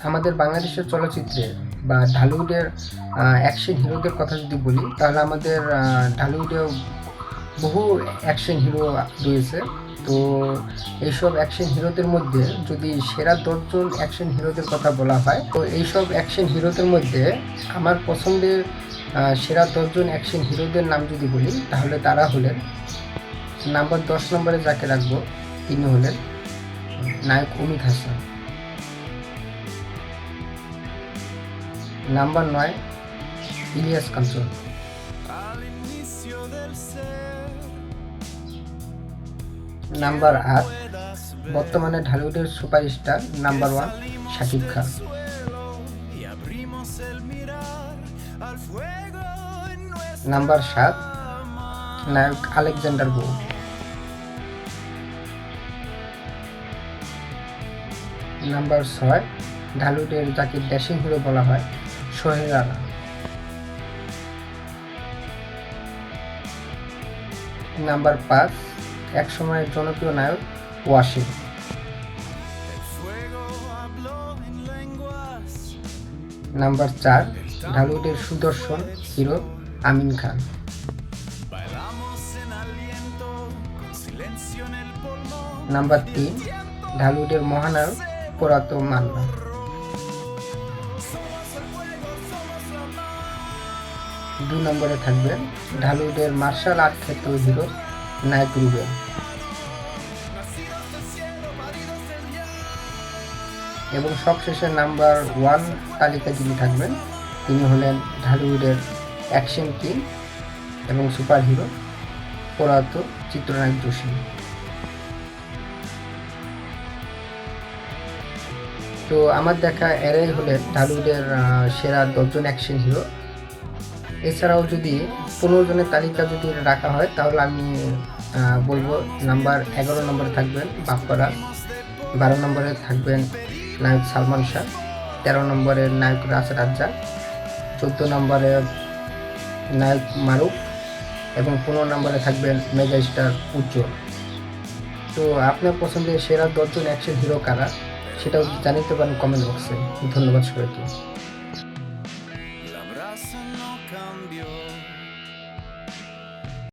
আমাদের বাংলাদেশের চলচ্চিত্রে বা ঢালিউডের অ্যাকশন হিরোদের কথা যদি বলি, তাহলে আমাদের ঢালিউডেও বহু অ্যাকশন হিরো রয়েছে। তো এইসব অ্যাকশন হিরোদের মধ্যে যদি সেরা 10জন অ্যাকশন হিরোদের কথা বলা হয়, তো এইসব অ্যাকশন হিরোদের মধ্যে আমার পছন্দের সেরা 10জন অ্যাকশন হিরোদের নাম যদি বলি, তাহলে তারা হলেন নাম্বার 10 নম্বরে যাকে রাখবো, তিনি হলেন নায়ক অমিত হাসান। নাম্বার 9 ইলিয়াস কাঞ্চন। নাম্বার 8 বর্তমানে ঢালিউডের superstar number 1 Shakib Khan. Number 7 নায়ক আলেকজান্ডার বৌ। নাম্বার 6 ঢালিউডের যাকে ড্যাশিং হিরো বলা হয়, সোহেল রানা। নাম্বার 5 একসময়ের জনপ্রিয় নায়ক ওয়াসিম। নাম্বার 4 ঢালিউডের সুদর্শন হিরো আমিন খান। নাম্বার 3 ঢালিউডের মহানায়ক পরাত মান্না। দুই নম্বরে থাকবেন ঢালিউডের মার্শাল আর্ট ক্ষেত্র হিরো নায়ক রুবেল। এবং সবশেষে নাম্বার 1 তালিকায় যিনি থাকবেন, তিনি হলেন ঢালিউডের অ্যাকশন কিং এবং সুপার হিরো প্রয়াত চিত্রনায়ক জসিম। তো আমার দেখা এরাই হলেন ঢালিউডের সেরা 10জন অ্যাকশন হিরো। এছাড়াও যদি 15 জনের তালিকা যদি রাখা হয়, তাহলে আমি বলবো নাম্বার 11 নম্বরে থাকবেন বাপ্পারাজ, 12 নম্বরে থাকবেন নায়ক সালমান শাহ, 13 নম্বরে নায়ক রাজ রাজ্জাক, 14 নম্বরে নায়ক মারুফ এবং 15 নম্বরে থাকবেন মেগা স্টার উজ্জ্বল। তো আপনার পছন্দের সেরা 10জন অ্যাকশন হিরো কারা, সেটাও জানিতে পারেন কমেন্ট বক্সে। ধন্যবাদ সবাইকে।